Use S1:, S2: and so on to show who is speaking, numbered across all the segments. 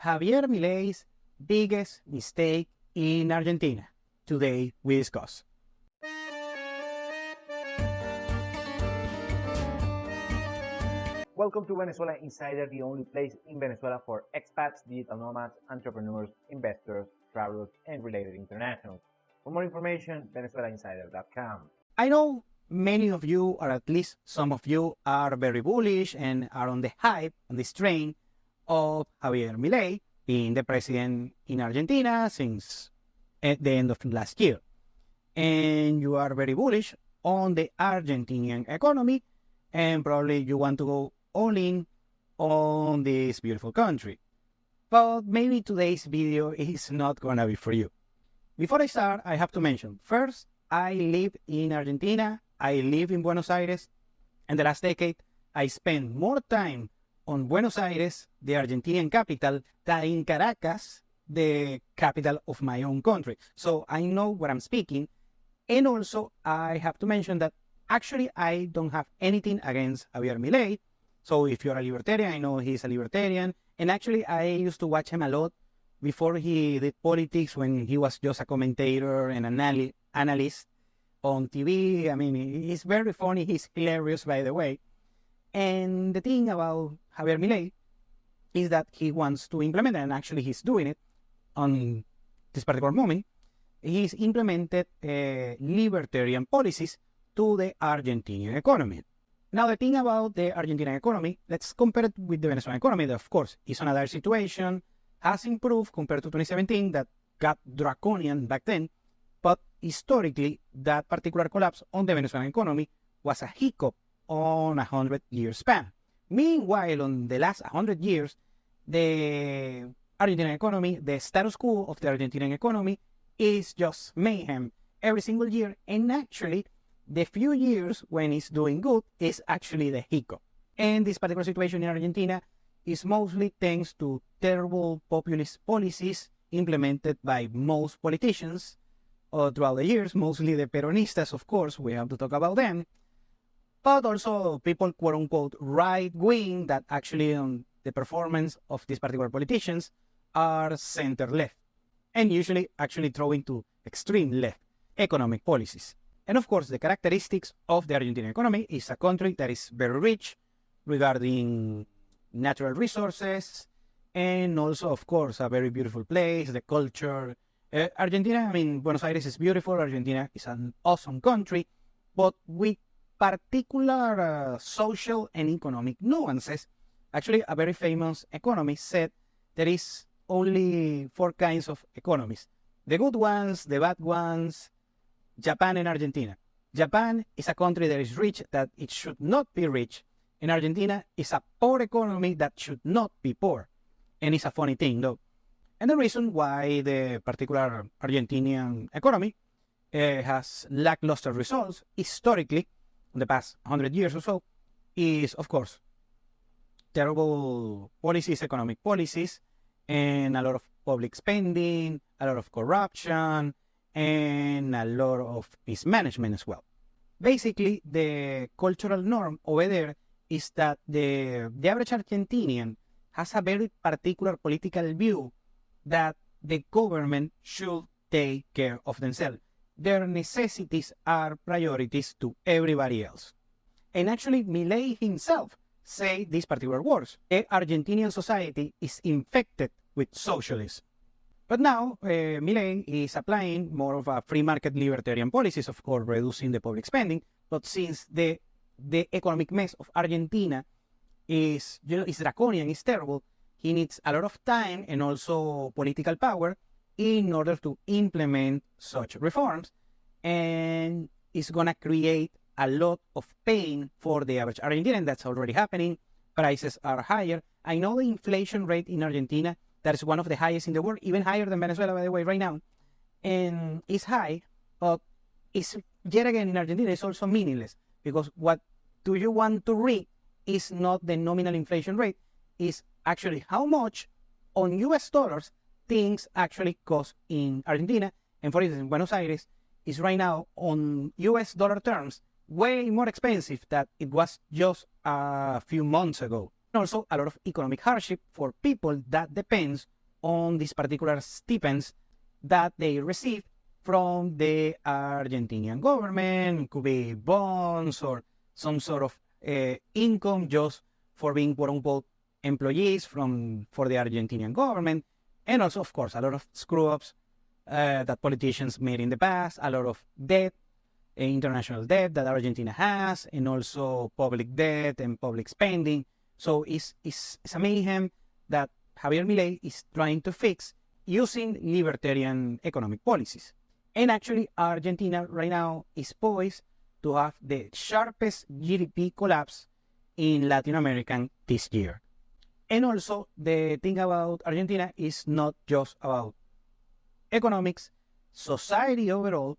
S1: Javier Milei's biggest mistake in Argentina. Today we discuss.
S2: Welcome to Venezuela Insider, the only place in Venezuela for expats, digital nomads, entrepreneurs, investors, travelers, and related internationals. For more information, venezuelainsider.com.
S1: I know many of you, or at least some of you, are very bullish and are on the hype, on this train of Javier Milei being the president in Argentina since at the end of last year. And you are very bullish on the Argentinian economy, and probably you want to go all in on this beautiful country. But maybe today's video is not gonna be for you. Before I start, I have to mention, first, I live in Argentina, I live in Buenos Aires, and the last decade, I spent more time on Buenos Aires, the Argentinian capital, than in Caracas, the capital of my own country. So I know what I'm speaking, and also I have to mention that actually I don't have anything against Javier Milei. So if you're a libertarian, I know he's a libertarian. And actually, I used to watch him a lot before he did politics, when he was just a commentator and analyst on TV. I mean, he's very funny. He's hilarious, by the way. And the thing about Javier Milei is that he wants to implement, and actually he's doing it on this particular moment, he's implemented libertarian policies to the Argentinian economy. Now, the thing about the Argentinian economy, let's compare it with the Venezuelan economy that, of course, is another situation, has improved compared to 2017, that got draconian back then, but historically, that particular collapse on the Venezuelan economy was a hiccup on a 100-year span. Meanwhile, on the last 100 years, the Argentinian economy, the status quo of the Argentinian economy is just mayhem every single year, and actually, the few years when it's doing good is actually the hiccup. And this particular situation in Argentina is mostly thanks to terrible populist policies implemented by most politicians throughout the years, mostly the Peronistas, of course, we have to talk about them, but also people, quote-unquote, right-wing, that actually on the performance of these particular politicians are center-left, and usually actually throwing to extreme-left economic policies. And of course, the characteristics of the Argentine economy is a country that is very rich regarding natural resources, and also, of course, a very beautiful place, the culture. Argentina, I mean, Buenos Aires is beautiful. Argentina is an awesome country, but with particular social and economic nuances. Actually, a very famous economist said there is only 4 kinds of economies: the good ones, the bad ones, Japan and Argentina. Japan is a country that is rich, that it should not be rich, and Argentina is a poor economy that should not be poor. And it's a funny thing, though. And the reason why the particular Argentinian economy has lackluster results historically in the past 100 years or so is, of course, terrible policies, economic policies, and a lot of public spending, a lot of corruption, and a lot of mismanagement as well. Basically, the cultural norm over there is that the average Argentinian has a very particular political view that the government should take care of themselves. Their necessities are priorities to everybody else. And actually, Milei himself said these particular words: the Argentinian society is infected with socialism. But now, Milei is applying more of a free market libertarian policies, of course, reducing the public spending. But since the economic mess of Argentina is draconian, is terrible, he needs a lot of time and also political power in order to implement such reforms. And it's going to create a lot of pain for the average Argentinian. That's already happening. Prices are higher. I know the inflation rate in Argentina, that is one of the highest in the world, even higher than Venezuela, by the way, right now. And it's high, but it's, yet again, in Argentina, it's also meaningless, because what do you want to read is not the nominal inflation rate, is actually how much on US dollars things actually cost in Argentina. And for instance, in Buenos Aires is right now on US dollar terms way more expensive than it was just a few months ago. Also, a lot of economic hardship for people that depends on these particular stipends that they receive from the Argentinian government. It could be bonds or some sort of income just for being quote unquote employees for the Argentinian government. And also, of course, a lot of screw ups that politicians made in the past, a lot of debt, international debt that Argentina has, and also public debt and public spending. So it's a mayhem that Javier Milei is trying to fix using libertarian economic policies. And actually, Argentina right now is poised to have the sharpest GDP collapse in Latin America this year. And also, the thing about Argentina is not just about economics, society overall,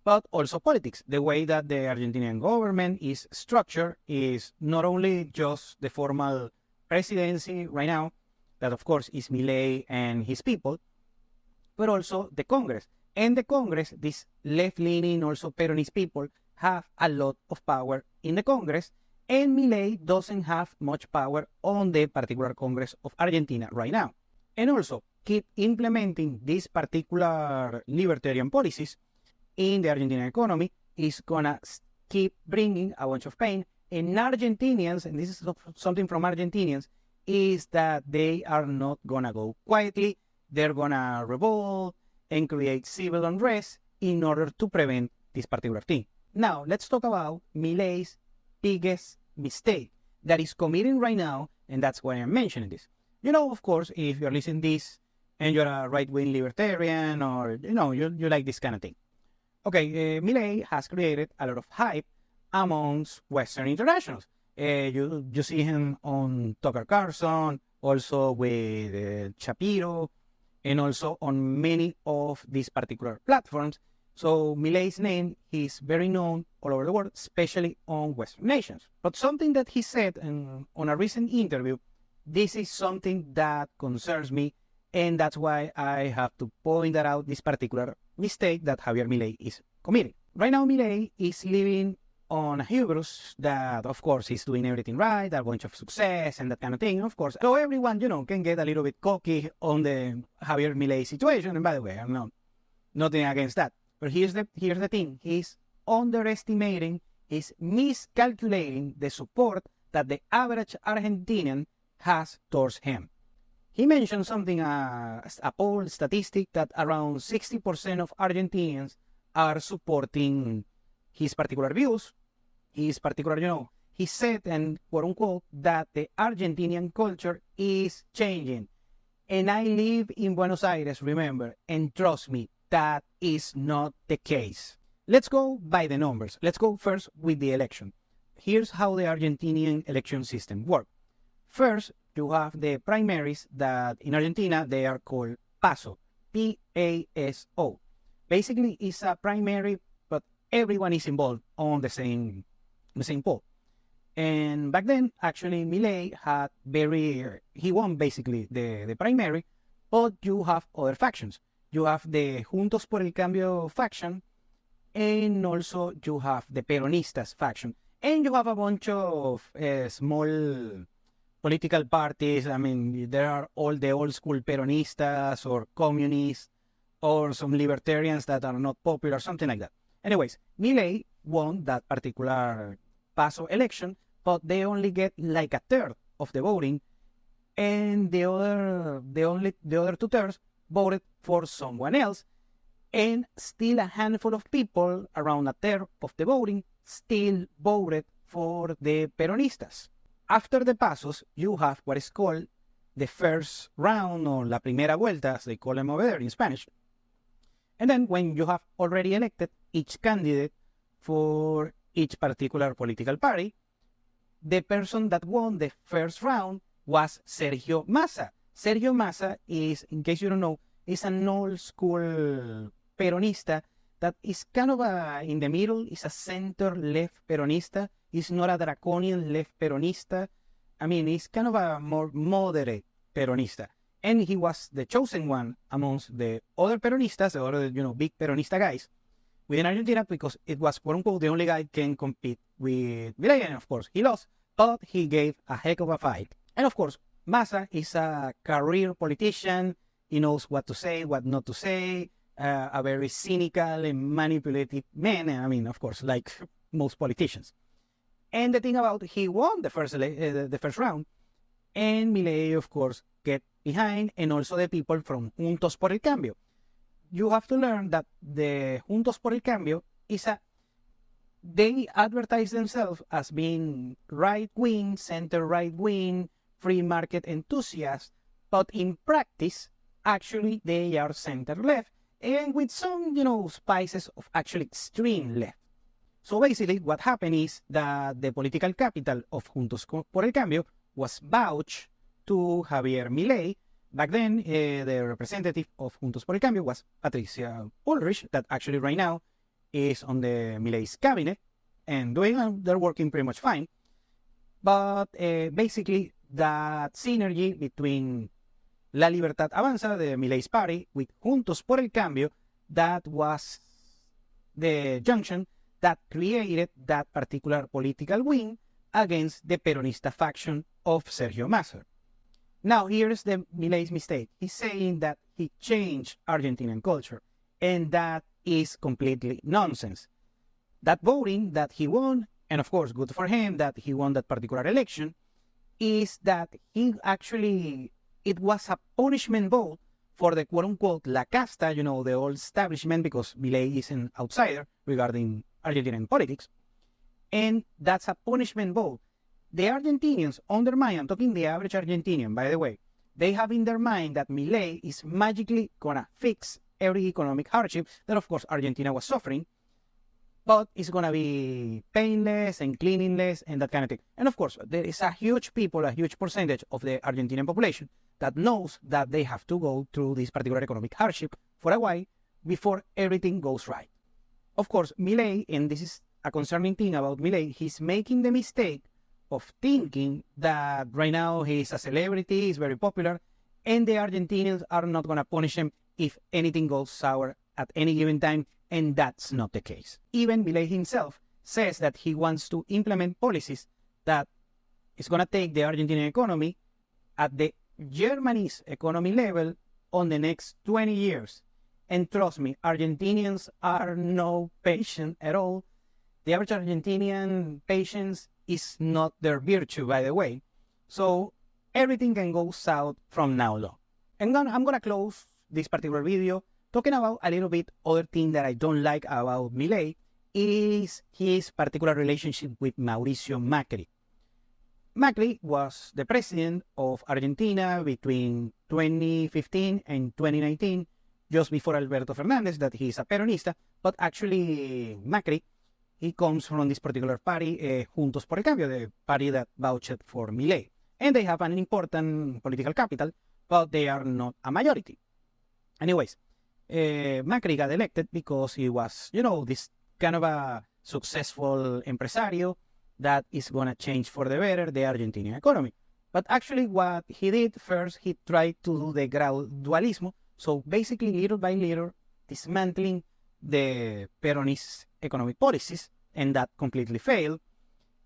S1: but also politics. The way that the Argentinian government is structured is not only just the formal presidency right now, that of course is Milei and his people, but also the Congress. And the Congress, these left-leaning, also Peronist people, have a lot of power in the Congress, and Milei doesn't have much power on the particular Congress of Argentina right now. And also, keep implementing these particular libertarian policies in the Argentine economy is gonna keep bringing a bunch of pain. And Argentinians, and this is something from Argentinians, is that they are not gonna go quietly. They're gonna revolt and create civil unrest in order to prevent this particular thing. Now, let's talk about Milei's biggest mistake that is committing right now, and that's why I'm mentioning this. You know, of course, if you're listening to this and you're a right-wing libertarian or, you like this kind of thing. Okay, Milei has created a lot of hype amongst Western internationals. You see him on Tucker Carlson, also with Shapiro, and also on many of these particular platforms. So Milei's name is very known all over the world, especially on Western nations. But something that he said on a recent interview, this is something that concerns me, and that's why I have to point that out, this particular mistake that Javier Milei is committing. Right now, Milei is living on a hubris that, of course, he's doing everything right, a bunch of success and that kind of thing, of course. So everyone, can get a little bit cocky on the Javier Milei situation. And by the way, I'm not nothing against that. But here's the thing. He's underestimating, he's miscalculating the support that the average Argentinian has towards him. He mentioned something, a poll statistic that around 60% of Argentinians are supporting his particular views, his particular, he said, and quote unquote, that the Argentinian culture is changing. And I live in Buenos Aires, remember, and trust me, that is not the case. Let's go by the numbers. Let's go first with the election. Here's how the Argentinian election system works. First, you have the primaries that in Argentina, they are called PASO, P-A-S-O. Basically, it's a primary, but everyone is involved on the same poll. And back then, actually, Milei he won basically the primary, but you have other factions. You have the Juntos por el Cambio faction, and also you have the Peronistas faction. And you have a bunch of small political parties. I mean, there are all the old school Peronistas or communists or some libertarians that are not popular, something like that. Anyways, Milei won that particular PASO election, but they only get like a third of the voting, and the other 2/3 voted for someone else, and still a handful of people, around a third of the voting, still voted for the Peronistas. After the PASOs, you have what is called the first round, or la primera vuelta, as they call them over there in Spanish. And then when you have already elected each candidate for each particular political party, the person that won the first round was Sergio Massa. Sergio Massa is, in case you don't know, is an old school Peronista that is kind of in the middle, is a center-left Peronista. He's not a draconian left Peronista. I mean, he's kind of a more moderate Peronista. And he was the chosen one amongst the other Peronistas, the other, big Peronista guys within Argentina, because it was, quote unquote, the only guy can compete with Milei. And of course, he lost, but he gave a heck of a fight. And of course, Massa is a career politician. He knows what to say, what not to say, a very cynical and manipulative man. I mean, of course, like most politicians. And the thing about he won the first round, and Milei, of course, get behind, and also the people from Juntos por el Cambio. You have to learn that the Juntos por el Cambio is they advertise themselves as being right-wing, center-right-wing, free market enthusiasts, but in practice, actually, they are center-left, and with some, spices of actually extreme left. So basically, what happened is that the political capital of Juntos por el Cambio was vouched to Javier Milei. Back then, the representative of Juntos por el Cambio was Patricia Bullrich, that actually right now is on the Milei's cabinet, and they're working pretty much fine. But basically, that synergy between La Libertad Avanza, the Milei's party, with Juntos por el Cambio, that was the junction that created that particular political wing against the Peronista faction of Sergio Massa. Now, here's the Milei's mistake. He's saying that he changed Argentinian culture, and that is completely nonsense. That voting that he won, and of course, good for him that he won that particular election, is that it was a punishment vote for the quote-unquote La Casta, the old establishment, because Milei is an outsider regarding Argentinian politics. And that's a punishment vote. The Argentinians, on their mind, I'm talking the average Argentinian, by the way, they have in their mind that Milei is magically gonna fix every economic hardship that, of course, Argentina was suffering, but it's gonna be painless and cleanliness and that kind of thing. And of course, there is a huge percentage of the Argentinian population that knows that they have to go through this particular economic hardship for a while before everything goes right. Of course, Milei, and this is a concerning thing about Milei, he's making the mistake of thinking that right now he's a celebrity, he's very popular, and the Argentinians are not going to punish him if anything goes sour at any given time, and that's not the case. Even Milei himself says that he wants to implement policies that is going to take the Argentinian economy at the Germany's economy level on the next 20 years. And trust me, Argentinians are no patient at all. The average Argentinian patience is not their virtue, by the way. So everything can go south from now on. And I'm going to close this particular video talking about a little bit other thing that I don't like about Milei is his particular relationship with Mauricio Macri. Macri was the president of Argentina between 2015 and 2019, just before Alberto Fernandez, that he's a Peronista, but actually Macri, he comes from this particular party, Juntos por el Cambio, the party that vouched for Milei. And they have an important political capital, but they are not a majority. Anyways, Macri got elected because he was, this kind of a successful empresario that is going to change for the better the Argentinian economy. But actually what he did first, he tried to do the gradualismo. So basically, little by little, dismantling the Peronist economic policies, and that completely failed.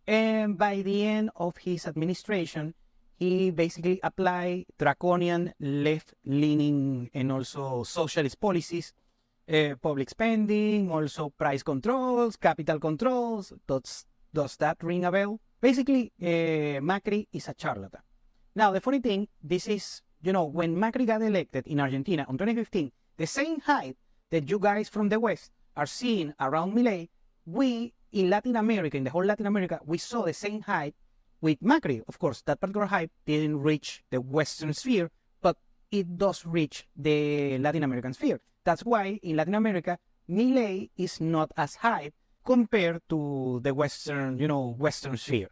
S1: And by the end of his administration, he basically applied draconian left-leaning and also socialist policies, public spending, also price controls, capital controls. Does that ring a bell? Basically, Macri is a charlatan. Now, the funny thing, this is, when Macri got elected in Argentina in 2015, the same hype that you guys from the West are seeing around Milei, we in Latin America, in the whole Latin America, we saw the same hype with Macri. Of course, that particular hype didn't reach the Western sphere, but it does reach the Latin American sphere. That's why in Latin America, Milei is not as hype compared to the Western sphere.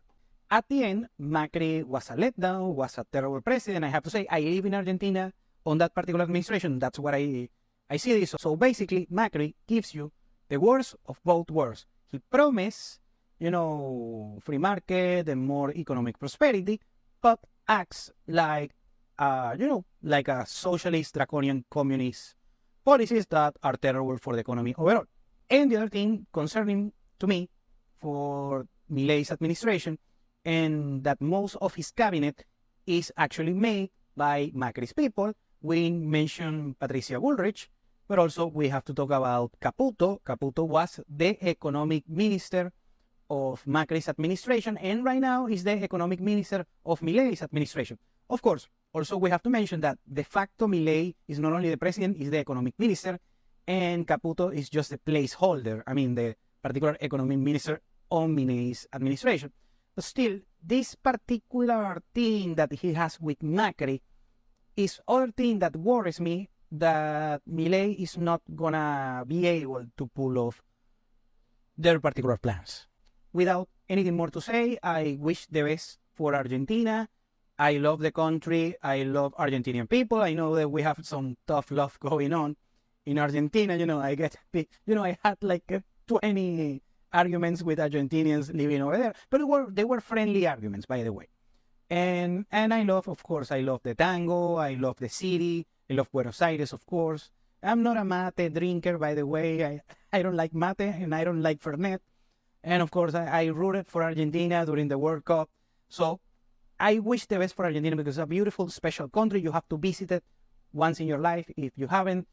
S1: At the end, Macri was a letdown, was a terrible president. I have to say, I live in Argentina on that particular administration. That's what I see this. So basically, Macri gives you the worst of both worlds. He promised, free market and more economic prosperity, but acts like, like a socialist, draconian, communist policies that are terrible for the economy overall. And the other thing concerning to me for Milei's administration, and that most of his cabinet is actually made by Macri's people. We mentioned Patricia Bullrich, but also we have to talk about Caputo. Caputo was the economic minister of Macri's administration, and right now is the economic minister of Milei's administration. Of course, also we have to mention that de facto Milei is not only the president, is the economic minister, and Caputo is just a placeholder. I mean, the particular economic minister on Milei's administration. But still, this particular thing that he has with Macri is other thing that worries me, that Milei is not gonna be able to pull off their particular plans. Without anything more to say, I wish the best for Argentina. I love the country. I love Argentinian people. I know that we have some tough love going on in Argentina. I had like 20 arguments with Argentinians living over there, but they were friendly arguments, by the way. And I love, of course, I love the tango. I love the city. I love Buenos Aires, of course. I'm not a mate drinker, by the way. I don't like mate and I don't like Fernet. And of course, I rooted for Argentina during the World Cup. So I wish the best for Argentina because it's a beautiful, special country. You have to visit it once in your life if you haven't.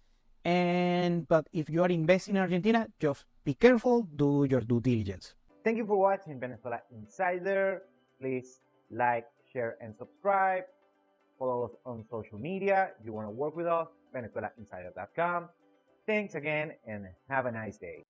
S1: But if you are investing in Argentina, just be careful, do your due diligence.
S2: Thank you for watching Venezuela Insider. Please like, share, and subscribe. Follow us on social media. If you want to work with us, VenezuelaInsider.com. Thanks again and have a nice day.